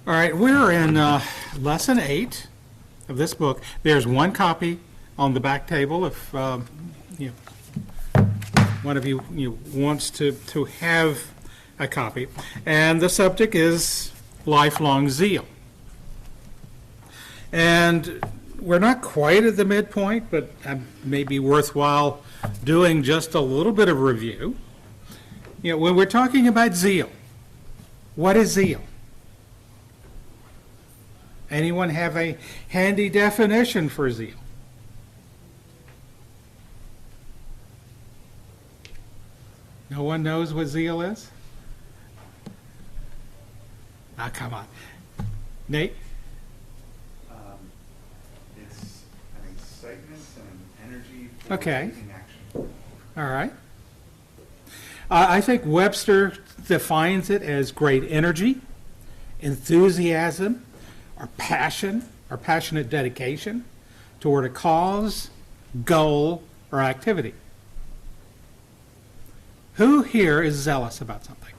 All right, we're in lesson 8 of this book. There's one copy on the back table if one of you wants to have a copy. And the subject is lifelong zeal. And we're not quite at the midpoint, but it may be worthwhile doing just a little bit of review. When we're talking about zeal, what is zeal? Anyone have a handy definition for zeal? No one knows what zeal is? Ah, come on. Nate? It's an excitement and energy for Okay. taking action. All right. I think Webster defines it as great energy, enthusiasm, or passion, or passionate dedication toward a cause, goal, or activity. Who here is zealous about something?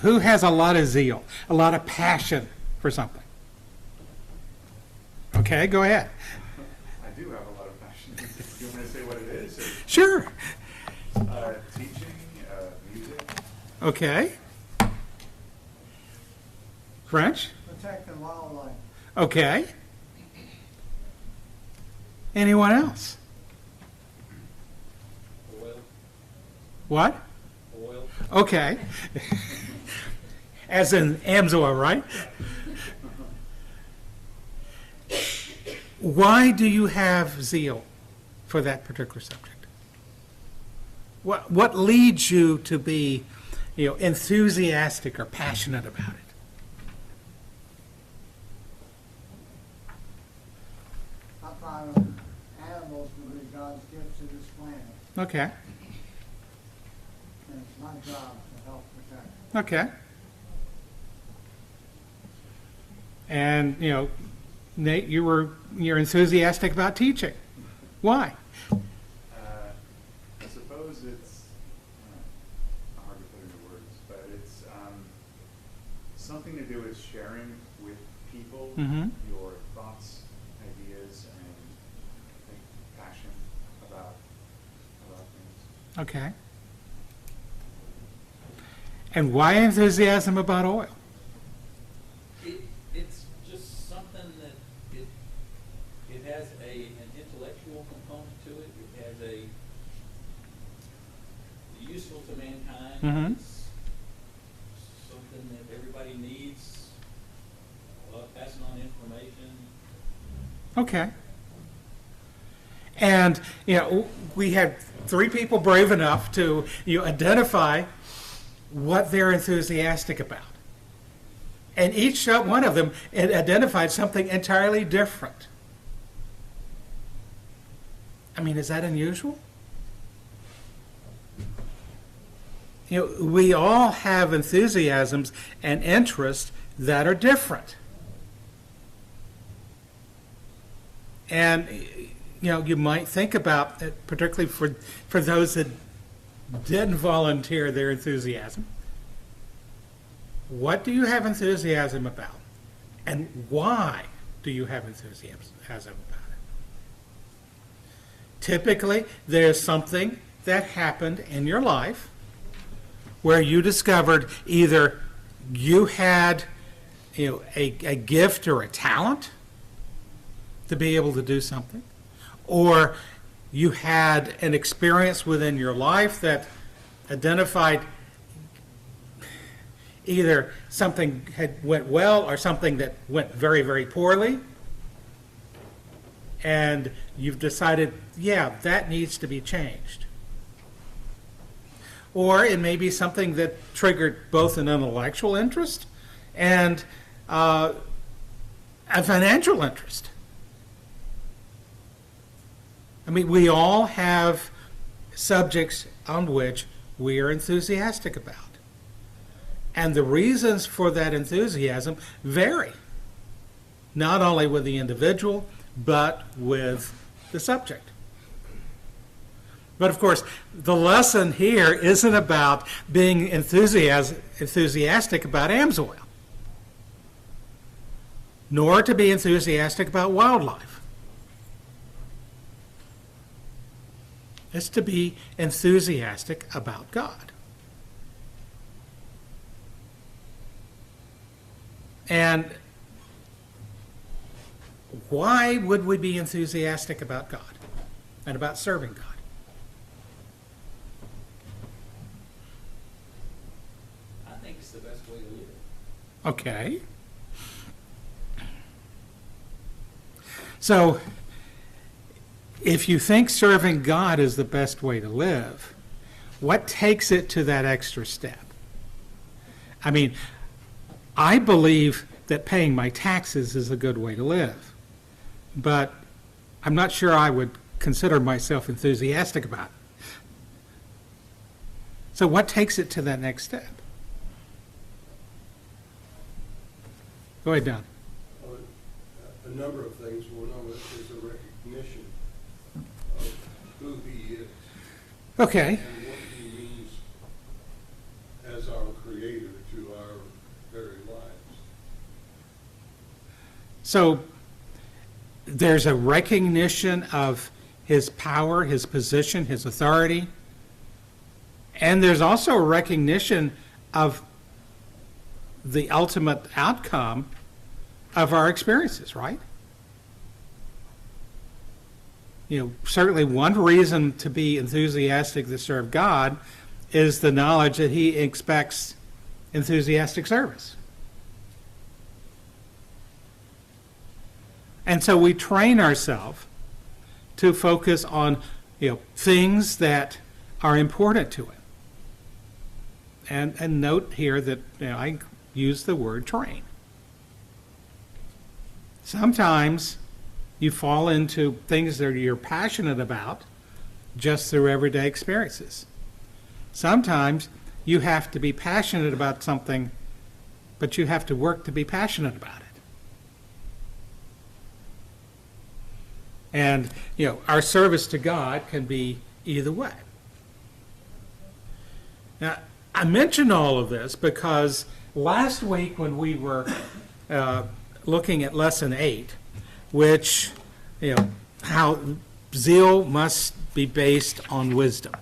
Who has a lot of zeal, a lot of passion for something? Okay, go ahead. I do have a lot of passion. Do you want me to say what it is? Sure. Teaching, music. Okay. French? Protecting wildlife. Okay. Anyone else? Oil. What? Oil. Okay. As in Amsoil, right? Why do you have zeal for that particular subject? What leads you to be, enthusiastic or passionate about it? I find animals to be God's gift to this planet, Okay. and it's my job to help protect. Okay. And, Nate, you're enthusiastic about teaching. Why? I suppose it's hard to put into words, but it's something to do with sharing with people Mm-hmm. your thoughts, ideas, and I think passion about things. Okay. And why enthusiasm about oil? It's just something that it has an intellectual component to it. It has a useful to mankind. Mhm. It's something that everybody needs. Passing on information. Okay. And, we had 3 people brave enough to identify what they're enthusiastic about. And each one of them identified something entirely different. I mean, is that unusual? We all have enthusiasms and interests that are different. And, you might think about, particularly for those that didn't volunteer their enthusiasm, what do you have enthusiasm about? And why do you have enthusiasm about it? Typically, there's something that happened in your life where you discovered either you had a gift or a talent to be able to do something, or you had an experience within your life that identified either something had went well or something that went very, very poorly, and you've decided, yeah, that needs to be changed. Or it may be something that triggered both an intellectual interest and a financial interest. I mean, we all have subjects on which we are enthusiastic about. And the reasons for that enthusiasm vary, not only with the individual, but with the subject. But of course, the lesson here isn't about being enthusiastic about Amsoil. nor to be enthusiastic about wildlife. It's to be enthusiastic about God. And why would we be enthusiastic about God and about serving God? I think it's the best way to live. Okay. So, if you think serving God is the best way to live, what takes it to that extra step? I mean, I believe that paying my taxes is a good way to live, but I'm not sure I would consider myself enthusiastic about it. So what takes it to that next step? Go ahead, Don. A number of things. One of it is a recognition of who he is Okay. and what he means as our creator to our very lives. So there's a recognition of his power, his position, his authority, and there's also a recognition of the ultimate outcome of our experiences, right? You know, certainly one reason to be enthusiastic to serve God is the knowledge that he expects enthusiastic service. And so we train ourselves to focus on, things that are important to him. And note here that I use the word train. Sometimes you fall into things that you're passionate about just through everyday experiences. Sometimes you have to be passionate about something, but you have to work to be passionate about it. And, our service to God can be either way. Now, I mention all of this because last week when we were looking at Lesson 8, which, how zeal must be based on wisdom.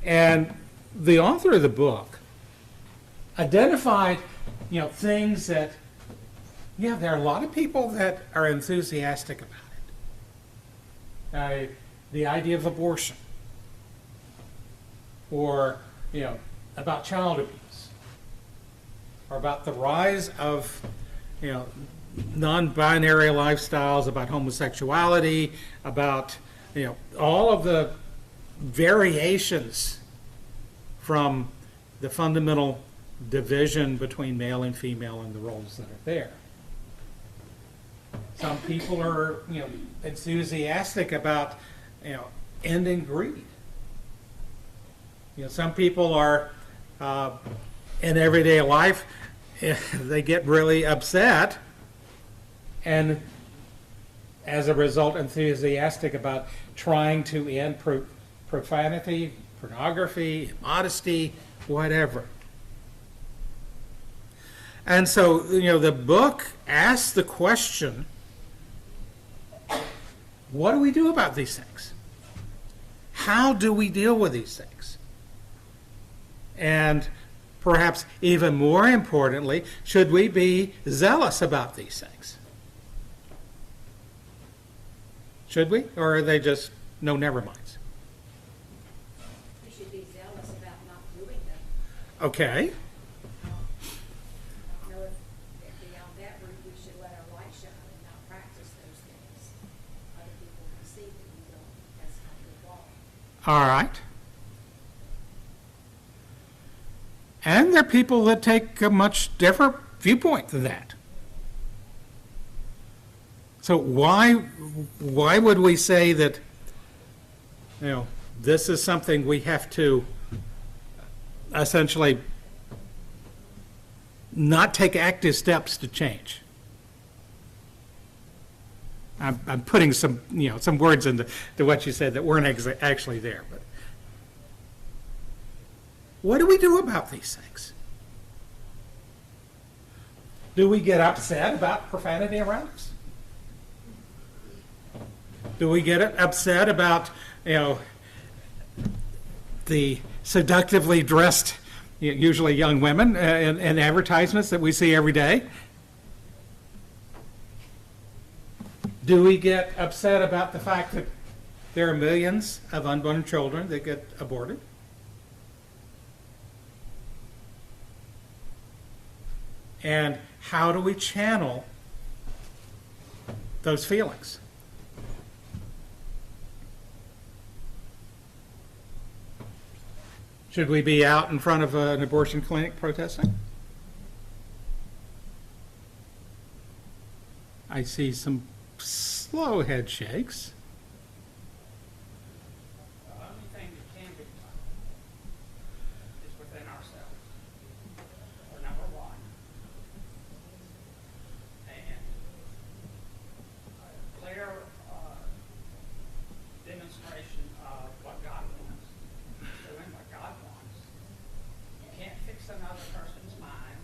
And the author of the book identified, things that, there are a lot of people that are enthusiastic about it. The idea of abortion, or, about child abuse, or about the rise of, non-binary lifestyles, about homosexuality, about, all of the variations from the fundamental division between male and female and the roles that are there. Some people are, enthusiastic about, ending greed. Some people are, in everyday life, they get really upset and as a result enthusiastic about trying to end profanity, pornography, immodesty, whatever. And so, the book asks the question, what do we do about these things? How do we deal with these things? And perhaps even more importantly, should we be zealous about these things? Should we? Or are they just no never minds? We should be zealous about not doing them. Okay. I don't know if beyond that route we should let our light shine and not practice those things. Other people can see that we don't. That's not good law. All right. And there are people that take a much different viewpoint than that. So why would we say that, this is something we have to essentially not take active steps to change? I'm putting some, some words into what you said that weren't actually there. But what do we do about these things? Do we get upset about profanity around us? Do we get upset about, the seductively dressed, usually young women in advertisements that we see every day? Do we get upset about the fact that there are millions of unborn children that get aborted? And how do we channel those feelings? Should we be out in front of an abortion clinic protesting? I see some slow head shakes. The only thing that can be done is within ourselves, or number one. And a clear demonstration of what God wants, doing what God wants. You can't fix another person's mind.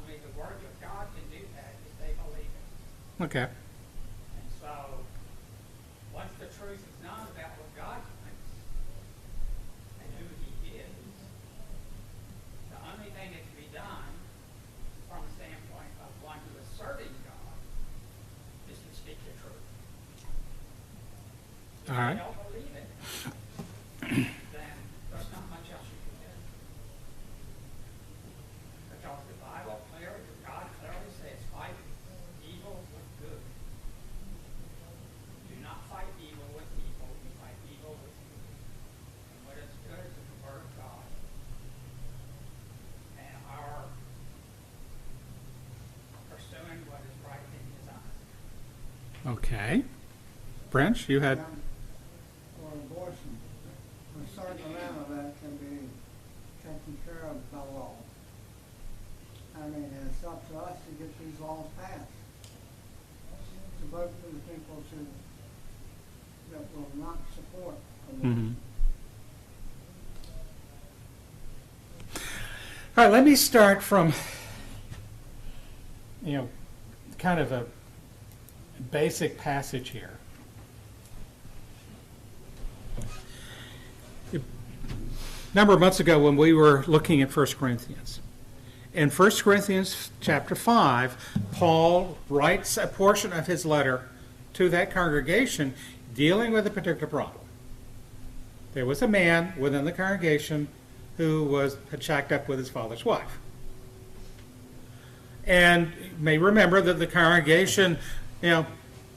Only the Word of God can do that if they believe it. Okay. And so, once the truth is known about what God thinks and who He is, the only thing that can be done from the standpoint of one who is serving God is to speak the truth. If All right. you don't believe it, then there's not much else you can do. Because the Bible clearly, God clearly says, fight evil with good. Do not fight evil with evil, you fight evil with good. And what is good is the Word of God. And our pursuing what is right in His eyes. Okay. Branch, you had. For abortion, a certain amount of that can be taken care of by law. I mean, it's up to us to get these laws passed. To vote for the people that will not support abortion. All right, let me start from, kind of a basic passage here. A number of months ago when we were looking at 1 Corinthians, in 1 Corinthians chapter 5, Paul writes a portion of his letter to that congregation dealing with a particular problem. There was a man within the congregation who had shacked up with his father's wife. And you may remember that the congregation, they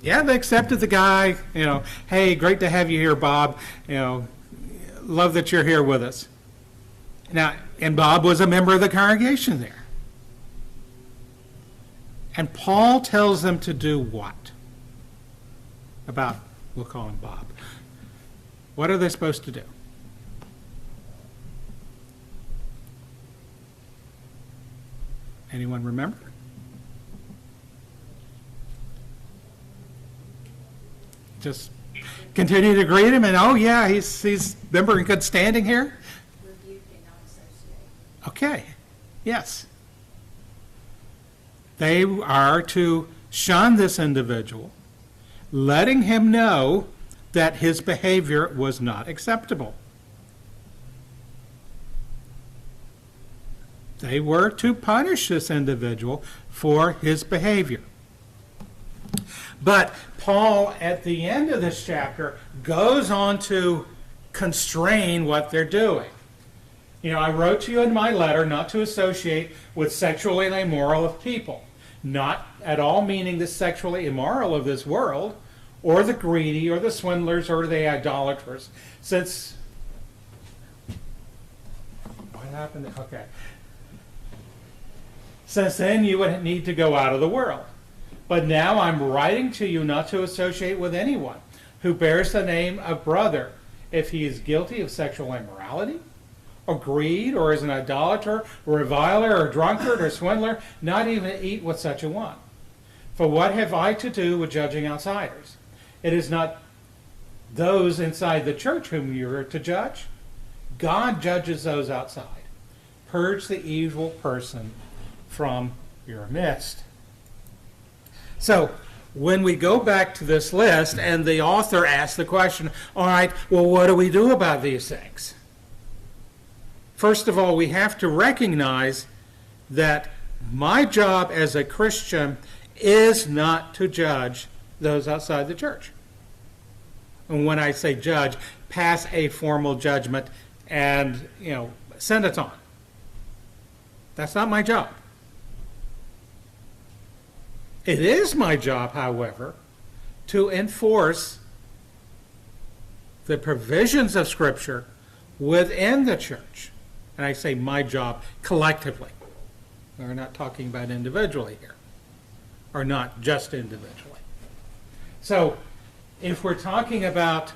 accepted the guy, hey, great to have you here, Bob, love that you're here with us. Now, and Bob was a member of the congregation there. And Paul tells them to do what? We'll call him Bob. What are they supposed to do? Anyone remember? Just continue to greet him and, oh yeah, he's member in good standing here? Rebuke and not associate. Okay, yes. They are to shun this individual, letting him know that his behavior was not acceptable. They were to punish this individual for his behavior. But Paul, at the end of this chapter, goes on to constrain what they're doing. I wrote to you in my letter not to associate with sexually immoral of people, not at all meaning the sexually immoral of this world, or the greedy, or the swindlers, or the idolaters. Since, what happened? Okay. Since then you would need to go out of the world. But now I'm writing to you not to associate with anyone who bears the name of brother if he is guilty of sexual immorality, or greed, or is an idolater, or reviler, or drunkard, or swindler, not even to eat with such a one. For what have I to do with judging outsiders? It is not those inside the church whom you are to judge. God judges those outside. Purge the evil person from your midst. So, when we go back to this list and the author asks the question, all right, well, what do we do about these things? First of all, we have to recognize that my job as a Christian is not to judge those outside the church. And when I say judge, pass a formal judgment and, send it on. That's not my job. It is my job, however, to enforce the provisions of Scripture within the church. And I say my job collectively. We're not talking about individually here, or not just individually. So, if we're talking about,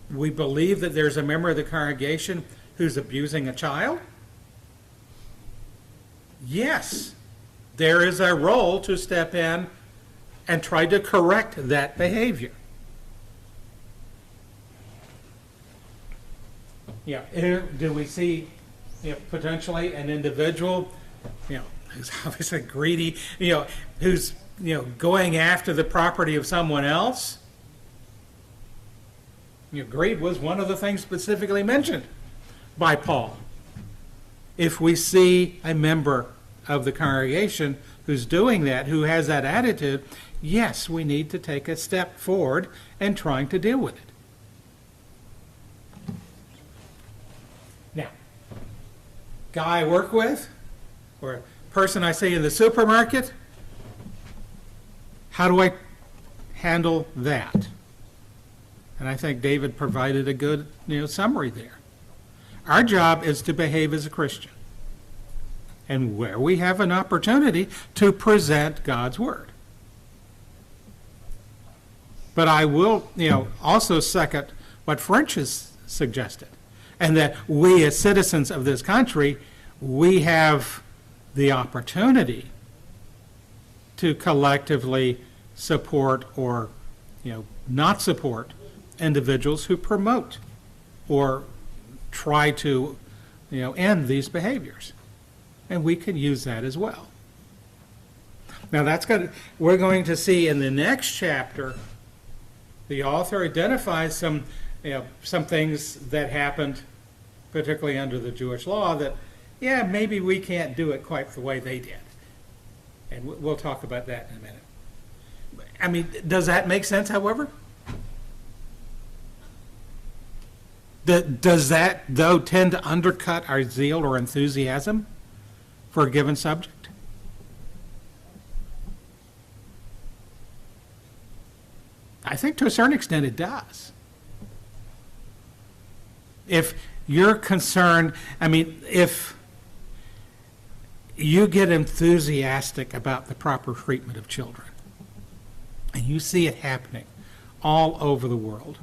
we believe that there's a member of the congregation who's abusing a child, yes, there is a role to step in and try to correct that behavior. Do we see potentially an individual who's obviously greedy, who's going after the property of someone else? Greed was one of the things specifically mentioned by Paul. If we see a member of the congregation who's doing that, who has that attitude, yes, we need to take a step forward and trying to deal with it. Now, guy I work with, or person I see in the supermarket, how do I handle that? And I think David provided a good summary there. Our job is to behave as a Christian. And where we have an opportunity to present God's Word. But I will, also second what French has suggested. And that we as citizens of this country, we have the opportunity to collectively support or, not support individuals who promote or try to, end these behaviors. And we can use that as well. Now we're going to see in the next chapter, the author identifies some things that happened, particularly under the Jewish law, that, maybe we can't do it quite the way they did. And we'll talk about that in a minute. I mean, does that make sense, however? Does that, though, tend to undercut our zeal or enthusiasm for a given subject? I think to a certain extent it does. If you're concerned, if you get enthusiastic about the proper treatment of children, and you see it happening all over the world,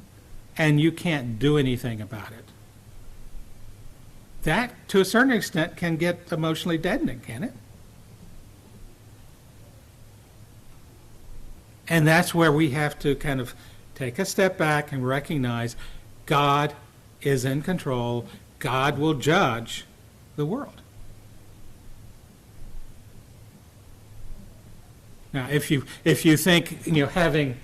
and you can't do anything about it, that, to a certain extent, can get emotionally deadening, can it? And that's where we have to kind of take a step back and recognize God is in control. God will judge the world. Now, if you think having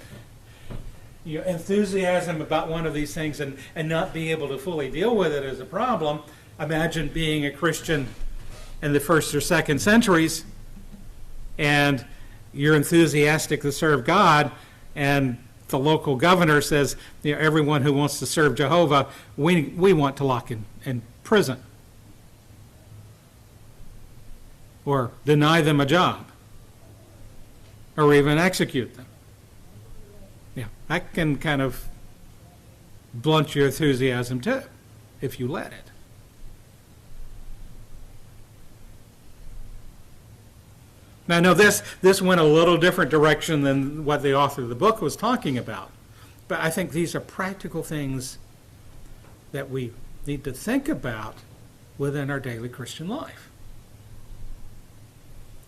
enthusiasm about one of these things and not being able to fully deal with it is a problem, imagine being a Christian in the 1st or 2nd centuries, and you're enthusiastic to serve God, and the local governor says, everyone who wants to serve Jehovah, we want to lock in prison or deny them a job or even execute them. That can kind of blunt your enthusiasm too, if you let it. Now, I know this went a little different direction than what the author of the book was talking about, but I think these are practical things that we need to think about within our daily Christian life.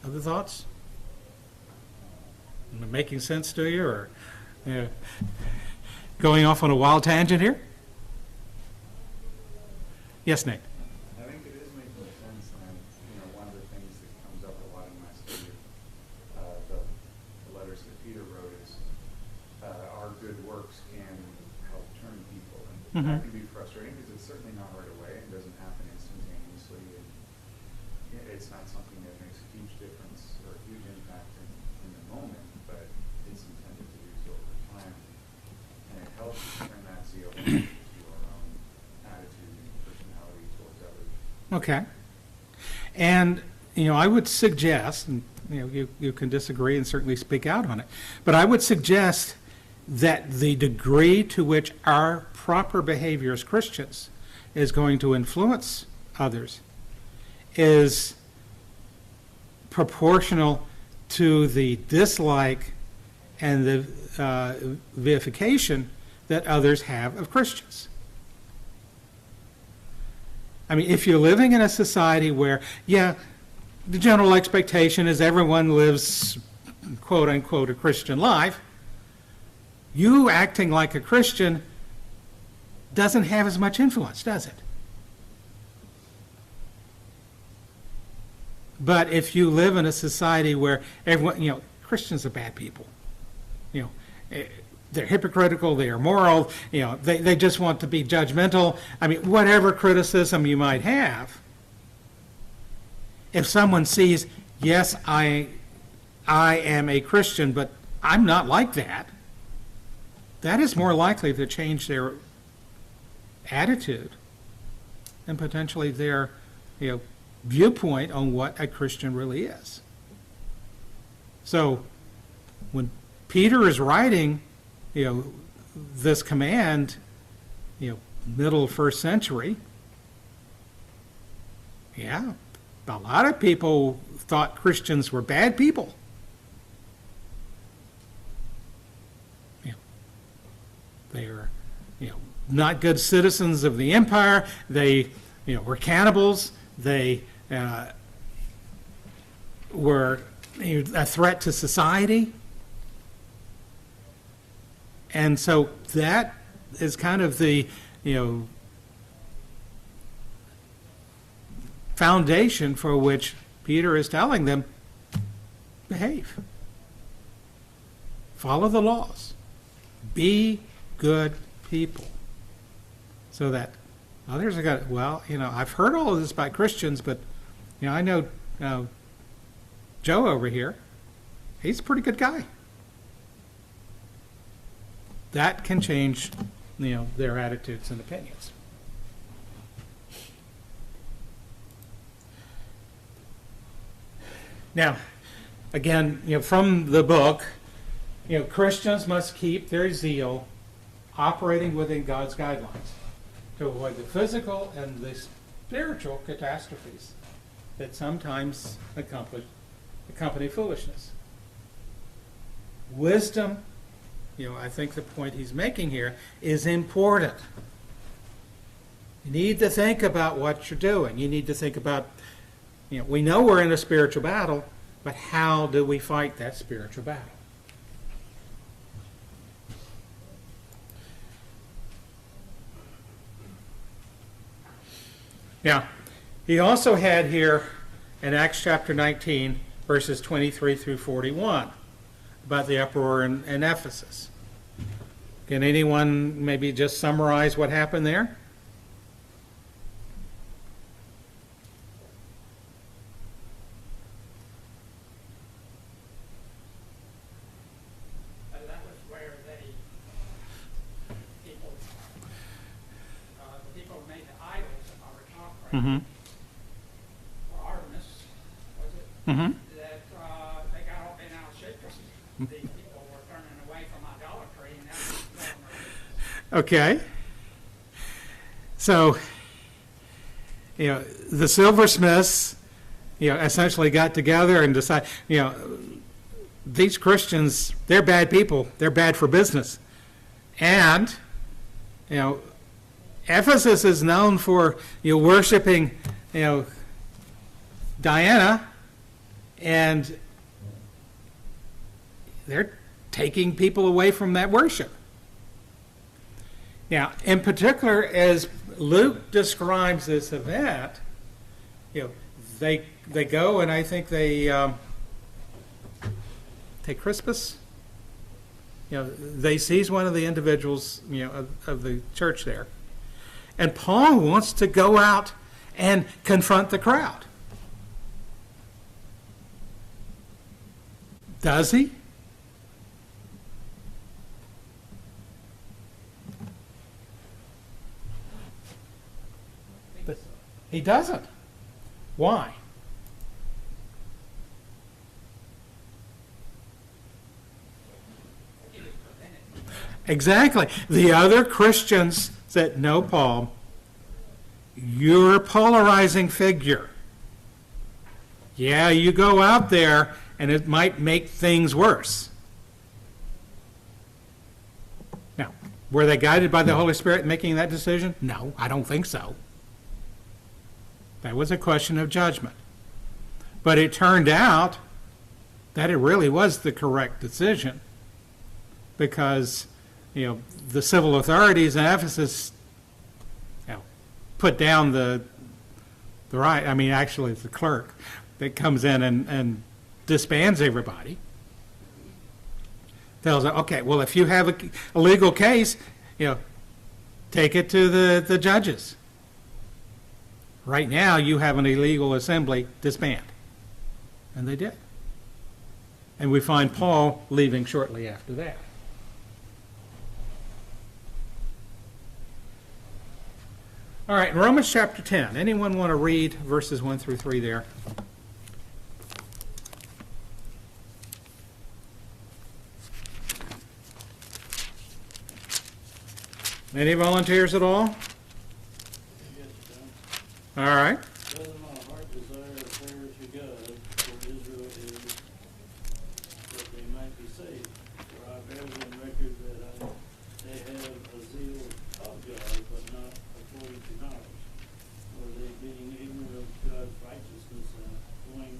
Other thoughts? Am I making sense to you, or going off on a wild tangent here? Yes, Nate. I think it is making sense, and one of the things that comes up a lot in my That can be frustrating because it's certainly not right away and doesn't happen instantaneously. And it's not something that makes a huge difference or a huge impact in the moment, but it's intended to do so over time. And it helps you turn that zeal into your own attitude and personality towards others. Okay. And, I would suggest, and, you can disagree and certainly speak out on it, but I would suggest that the degree to which our proper behavior as Christians is going to influence others is proportional to the dislike and the vilification that others have of Christians. I mean, if you're living in a society where, the general expectation is everyone lives, quote unquote, a Christian life, you acting like a Christian doesn't have as much influence, does it? But if you live in a society where everyone, Christians are bad people, they're hypocritical, they are moral, they just want to be judgmental. I mean, whatever criticism you might have, if someone sees, yes, I am a Christian, but I'm not like that, that is more likely to change their attitude and potentially their, viewpoint on what a Christian really is. So when Peter is writing, this command, middle of first century, a lot of people thought Christians were bad people. They are, not good citizens of the empire. They, were cannibals. They were a threat to society. And so that is kind of the, foundation for which Peter is telling them, behave. Follow the laws. Be good people. So that others are going, I've heard all of this by Christians, but, I know Joe over here, he's a pretty good guy. That can change, their attitudes and opinions. Now, again, from the book, Christians must keep their zeal operating within God's guidelines to avoid the physical and the spiritual catastrophes that sometimes accompany foolishness. Wisdom, I think the point he's making here is important. You need to think about what you're doing. You need to think about, we know we're in a spiritual battle, but how do we fight that spiritual battle? Now, he also had here in Acts chapter 19, verses 23 through 41, about the uproar in Ephesus. Can anyone maybe just summarize what happened there? That was where the people made the idols, if I recall correctly. Mm-hmm. Or Artemis, was it? Mm-hmm. That they got all bent out of shape because these people were turning away from idolatry, and that was Okay. So, the silversmiths, essentially got together and decided, these Christians, they're bad people. They're bad for business. And, Ephesus is known for, worshiping, Diana, and they're taking people away from that worship. Now, in particular, as Luke describes this event, they go and I think they take Crispus. They seize one of the individuals, of the church there, And Paul wants to go out and confront the crowd. Does he? But he doesn't. Why? Exactly. The other Christians that know Paul, you're a polarizing figure. Yeah, you go out there and it might make things worse. Now, were they guided by the Holy Spirit in making that decision? No, I don't think so. That was a question of judgment. But it turned out that it really was the correct decision, because the civil authorities in Ephesus put down the riot. I mean, actually, it's the clerk that comes in and disbands everybody. Tells them, okay, well, if you have a legal case, take it to the judges. Right now, you have an illegal assembly, disband. And they did. And we find Paul leaving shortly after that. All right, in Romans chapter 10, anyone want to read verses 1 through 3 there? Any volunteers at all? All right. Whether my heart desire affairs to God, for Israel is that they might be saved. For I bear them record that they have a zeal of God, but not according to knowledge. For they being ignorant of God's righteousness and going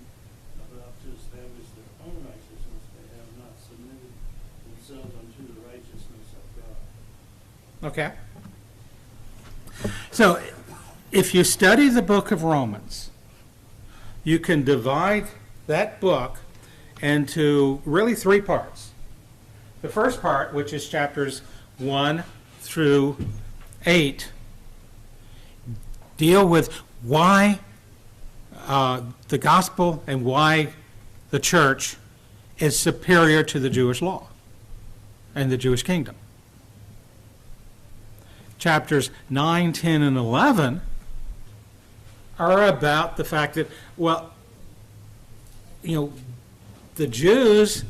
about to establish their own righteousness, they have not submitted themselves unto the righteousness of God. Okay. So, if you study the book of Romans, you can divide that book into really 3 parts. The first part, which is chapters 1 through 8, deal with why the gospel and why the church is superior to the Jewish law and the Jewish kingdom. Chapters 9, 10, and 11 are about the fact that, the Jews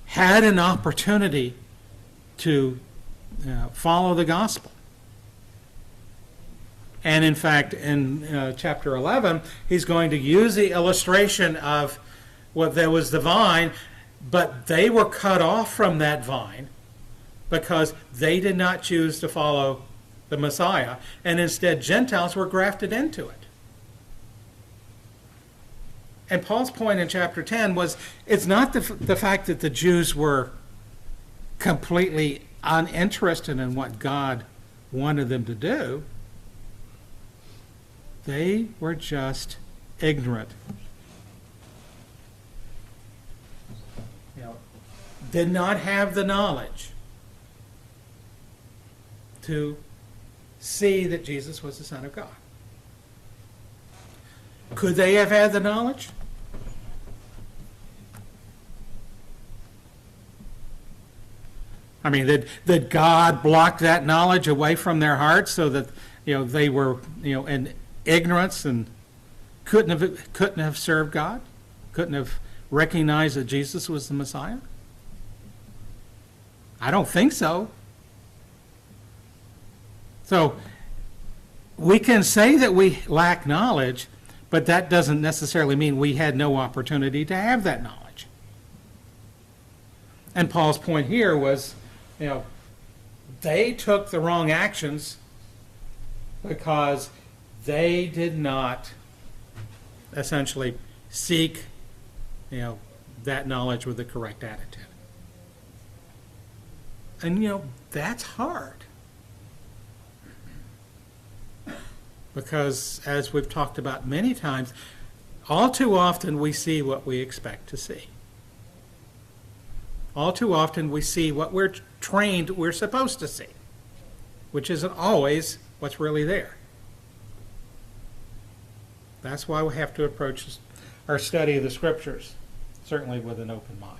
had an opportunity to follow the gospel. And in fact, in chapter 11, he's going to use the illustration of what there was the vine, but they were cut off from that vine because they did not choose to follow the Messiah, and instead Gentiles were grafted into it. And Paul's point in chapter 10 was, it's not the fact that the Jews were completely uninterested in what God wanted them to do. They were just ignorant. Did not have the knowledge to see that Jesus was the Son of God. Could they have had the knowledge? I mean, did God block that knowledge away from their hearts so that they were in ignorance and couldn't have served God, couldn't have recognized that Jesus was the Messiah? I don't think so. So we can say that we lack knowledge, but that doesn't necessarily mean we had no opportunity to have that knowledge. And Paul's point here was, they took the wrong actions because they did not essentially seek, that knowledge with the correct attitude. And, that's hard. Because, as we've talked about many times, all too often we see what we expect to see. All too often we see what we're supposed to see, which isn't always what's really there. That's why we have to approach our study of the Scriptures, certainly with an open mind.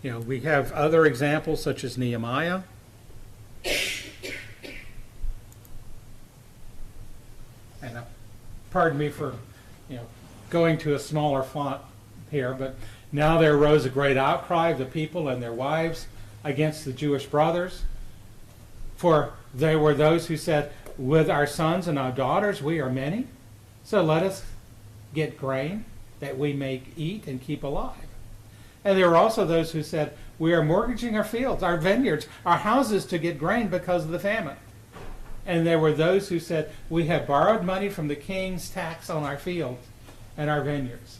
You know, we have other examples such as Nehemiah. And pardon me for, going to a smaller font here, but now there arose a great outcry of the people and their wives against the Jewish brothers. For there were those who said, with our sons and our daughters we are many, so let us get grain that we may eat and keep alive. And there were also those who said, we are mortgaging our fields, our vineyards, our houses to get grain because of the famine. And there were those who said, we have borrowed money from the king's tax on our fields and our vineyards.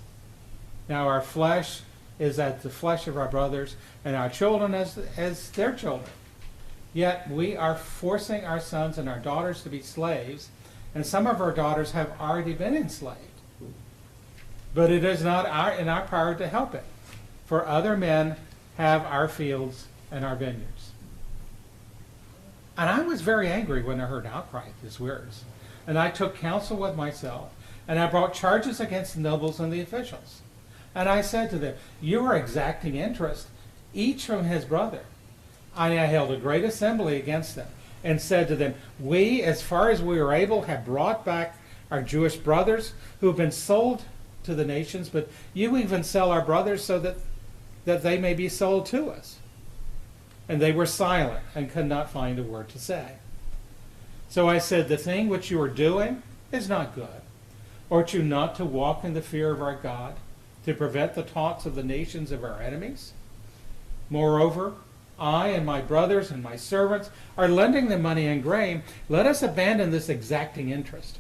Now our flesh is as the flesh of our brothers, and our children as their children. Yet we are forcing our sons and our daughters to be slaves, and some of our daughters have already been enslaved. But it is not in our power to help it, for other men have our fields and our vineyards. And I was very angry when I heard outcry at these words. And I took counsel with myself, and I brought charges against the nobles and the officials. And I said to them, you are exacting interest, each from his brother. I held a great assembly against them, and said to them, we, as far as we are able, have brought back our Jewish brothers who have been sold to the nations, but you even sell our brothers so that they may be sold to us. And they were silent and could not find a word to say. So I said, the thing which you are doing is not good. Ought you not to walk in the fear of our God, to prevent the taunts of the nations of our enemies? Moreover, I and my brothers and my servants are lending them money and grain. Let us abandon this exacting interest.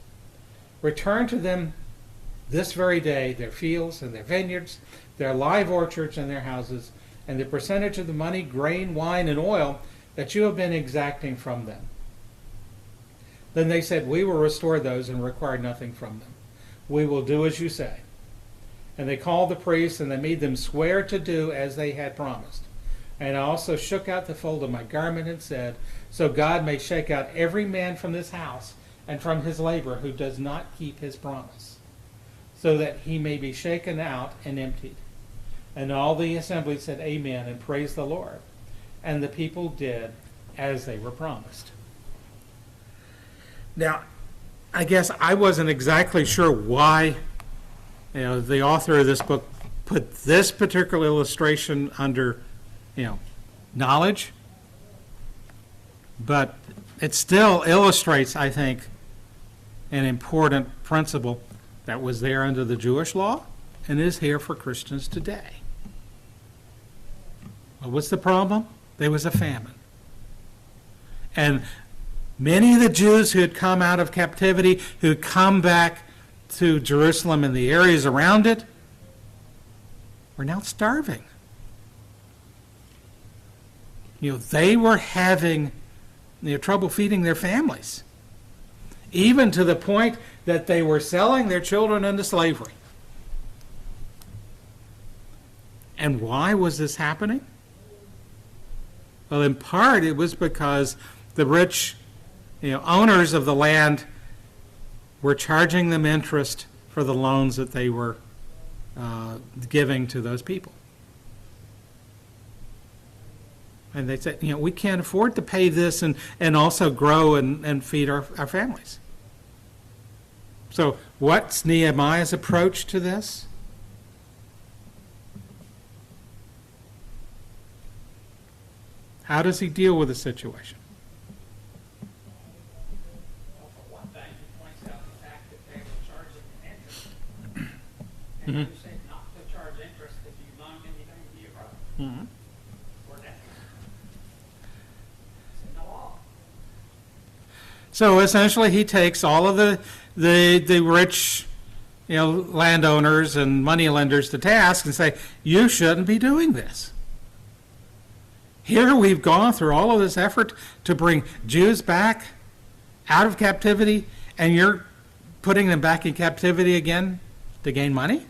Return to them this very day their fields and their vineyards, their live orchards and their houses, and the percentage of the money, grain, wine, and oil that you have been exacting from them. Then they said, we will restore those and require nothing from them. We will do as you say. And they called the priests, and they made them swear to do as they had promised. And I also shook out the fold of my garment and said, so God may shake out every man from this house and from his labor who does not keep his promise, so that he may be shaken out and emptied. And all the assembly said amen and praised the Lord. And the people did as they were promised. Now, I guess I wasn't exactly sure why the author of this book put this particular illustration under knowledge. But it still illustrates, I think, an important principle that was there under the Jewish law and is here for Christians today. Well, what's the problem? There was a famine. And many of the Jews who had come out of captivity, who had come back to Jerusalem and the areas around it, were now starving. They were having trouble feeding their families, even to the point that they were selling their children into slavery. And why was this happening? Well, in part, it was because the rich, owners of the land were charging them interest for the loans that they were giving to those people. And they said, we can't afford to pay this and also grow and feed our families. So what's Nehemiah's approach to this? How does he deal with the situation? Well, for one thing, he points out the fact that they were charging interest. And you said not to charge interest if you loan anything to your brother. Mm-hmm. Or that. It's in the law. So essentially, he takes all of the rich, landowners and moneylenders to task and say, you shouldn't be doing this. Here we've gone through all of this effort to bring Jews back out of captivity, and you're putting them back in captivity again to gain money?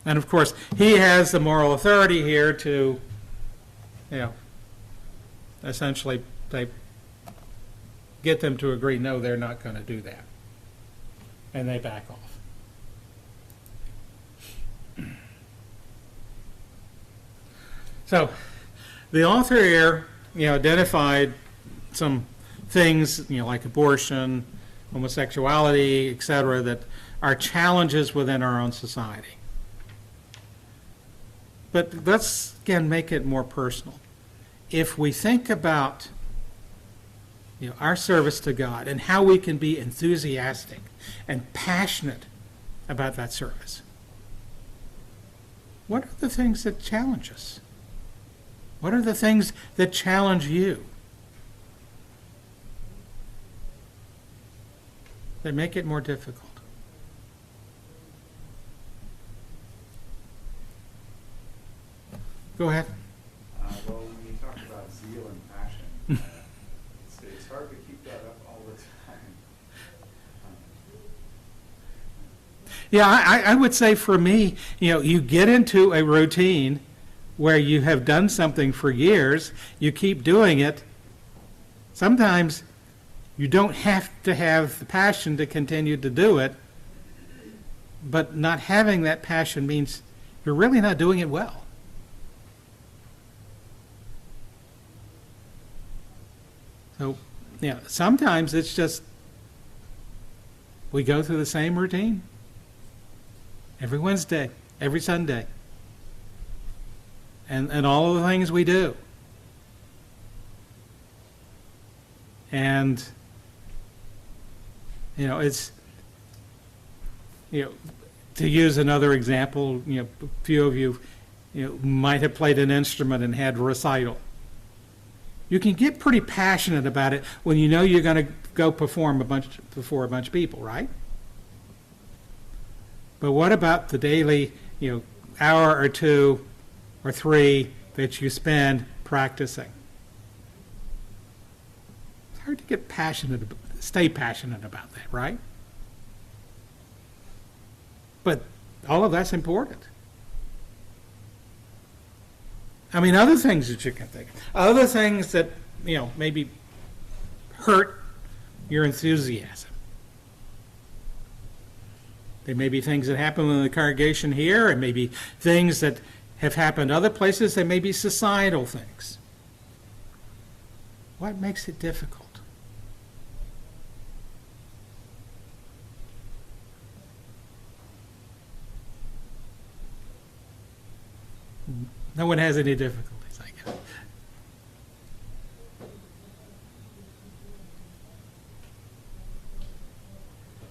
And of course, he has the moral authority here to, essentially get them to agree, no, they're not going to do that. And they back off. So, the author here, identified some things, like abortion, homosexuality, etc., that are challenges within our own society. But let's, again, make it more personal. If we think about our service to God and how we can be enthusiastic and passionate about that service, what are the things that challenge us? What are the things that challenge you? That make it more difficult? Go ahead. Well, when you talk about zeal and passion, it's hard to keep that up all the time. Yeah, I would say for me, you get into a routine where you have done something for years, you keep doing it. Sometimes you don't have to have the passion to continue to do it, but not having that passion means you're really not doing it well. So, sometimes it's just we go through the same routine every Wednesday, every Sunday, and all of the things we do. And, it's, to use another example, a few of you, might have played an instrument and had recital. You can get pretty passionate about it when you know you're going to go perform before a bunch of people, right? But what about the daily, hour or 2 or 3 that you spend practicing? It's hard to get stay passionate about that, right? But all of that's important. I mean, other things that you can think of, other things that, maybe hurt your enthusiasm. There may be things that happen in the congregation here, and maybe things that have happened other places. There may be societal things. What makes it difficult? No one has any difficulties, I guess.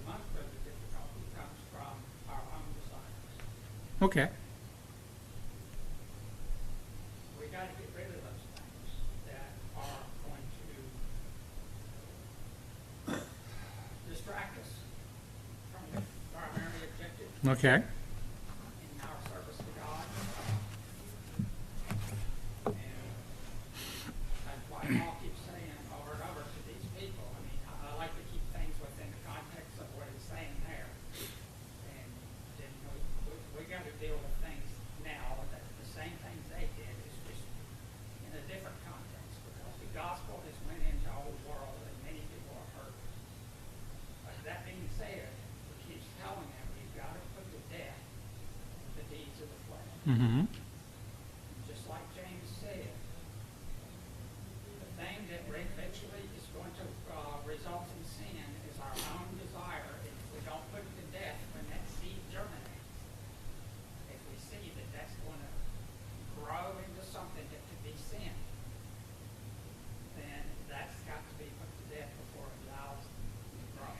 Most of the difficulty comes from our own desires. Okay. We got to get rid of those things that are going to distract us from the primary objective Okay. in our service to God. And like Paul keeps saying over and over to these people, I like to keep things within the context of what he's saying there. And then we got to deal with things now that the same things they did is just in a different context, because the gospel has went into the whole world and many people are hurt. But that being said, he keeps telling them you've got to put to death the deeds of the flesh. Mm-hmm. Just like James said, the thing that eventually is going to result in sin is our own desire. If we don't put it to death when that seed germinates, if we see that that's going to grow into something that could be sin, then that's got to be put to death before it allows to grow.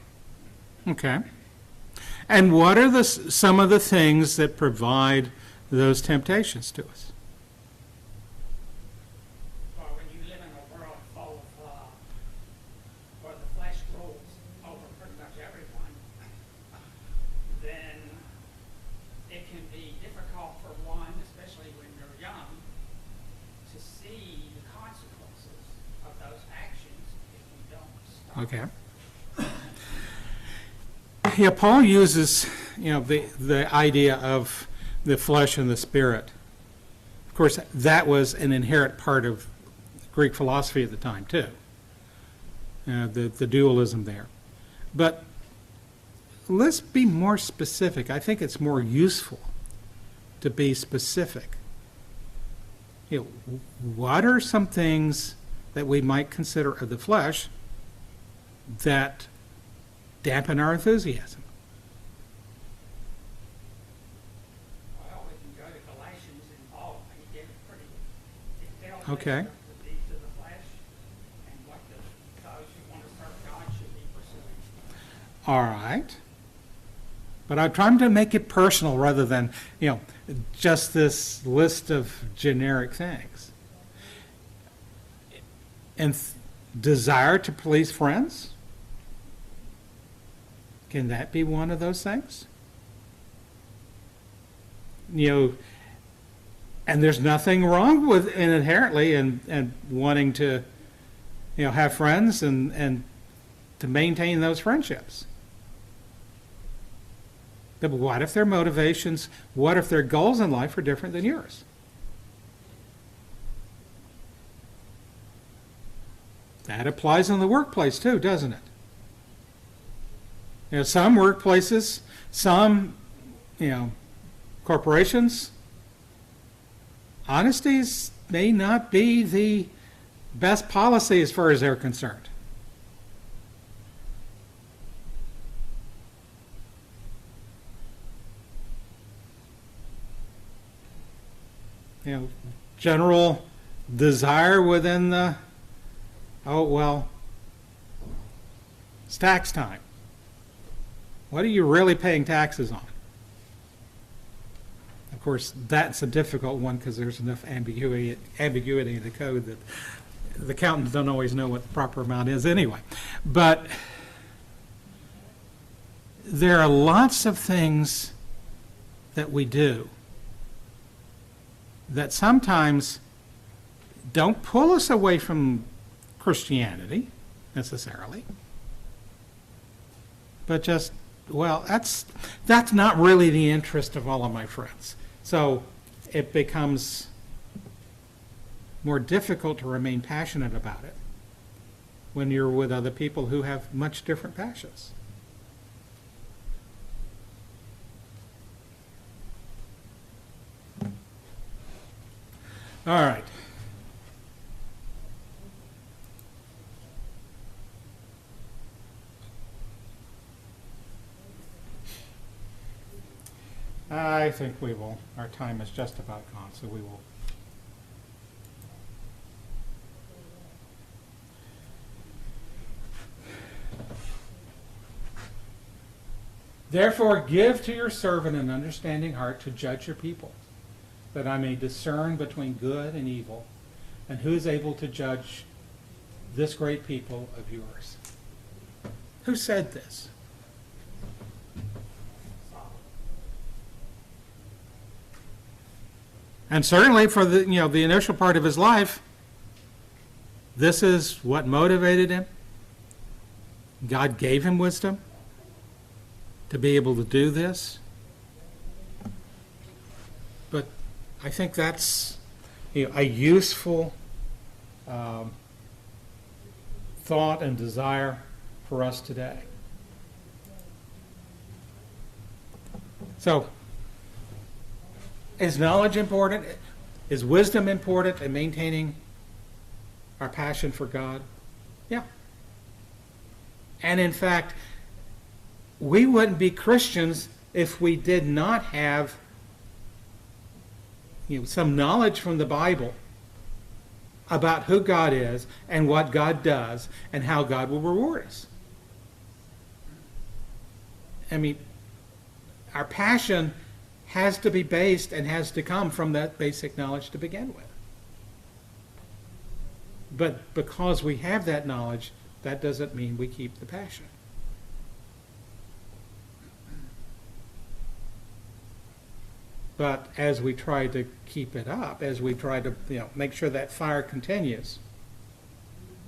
Okay. And what are some of the things that provide those temptations to us? Well, when you live in a world full of where the flesh rules over pretty much everyone, then it can be difficult for one, especially when you're young, to see the consequences of those actions if you don't stop. Okay. Yeah, Paul uses, the idea of the flesh and the spirit. Of course, that was an inherent part of Greek philosophy at the time, too. The dualism there. But let's be more specific. I think it's more useful to be specific. What are some things that we might consider of the flesh that dampen our enthusiasm? Well, we can go to Galatians and Paul, he gave a pretty detailed Okay. list of the deeds of the flesh and what those who want to serve God should be pursuing. All right. But I'm trying to make it personal rather than, just this list of generic things. And desire to please friends? Can that be one of those things? And there's nothing wrong with inherently and wanting to, have friends and to maintain those friendships. But what if their motivations, what if their goals in life are different than yours? That applies in the workplace too, doesn't it? Some workplaces, some, corporations, honesties may not be the best policy as far as they're concerned. General desire within the, it's tax time. What are you really paying taxes on? Of course, that's a difficult one because there's enough ambiguity in the code that the accountants don't always know what the proper amount is anyway. But there are lots of things that we do that sometimes don't pull us away from Christianity necessarily, but just, that's not really the interest of all of my friends. So it becomes more difficult to remain passionate about it when you're with other people who have much different passions. All right. I think we will. Our time is just about gone, so we will. Therefore, give to your servant an understanding heart to judge your people, that I may discern between good and evil, and who is able to judge this great people of yours. Who said this? And certainly for the initial part of his life, this is what motivated him. God gave him wisdom to be able to do this. But I think that's a useful thought and desire for us today. So, is knowledge important? Is wisdom important in maintaining our passion for God? Yeah. And in fact, we wouldn't be Christians if we did not have some knowledge from the Bible about who God is and what God does and how God will reward us. I mean, our passion has to be based and has to come from that basic knowledge to begin with. But because we have that knowledge, that doesn't mean we keep the passion. But as we try to keep it up, as we try to make sure that fire continues,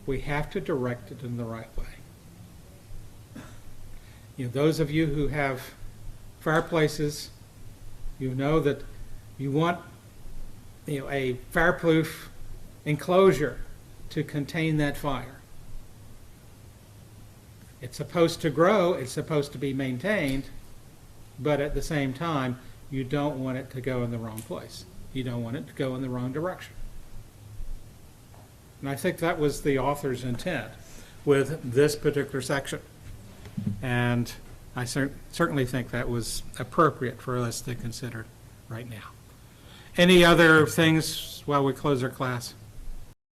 we have to direct it in the right way. Those of you who have fireplaces You know that you want, a fireproof enclosure to contain that fire. It's supposed to grow, it's supposed to be maintained, but at the same time, you don't want it to go in the wrong place. You don't want it to go in the wrong direction. And I think that was the author's intent with this particular section. And I certainly think that was appropriate for us to consider right now. Any other things while we close our class?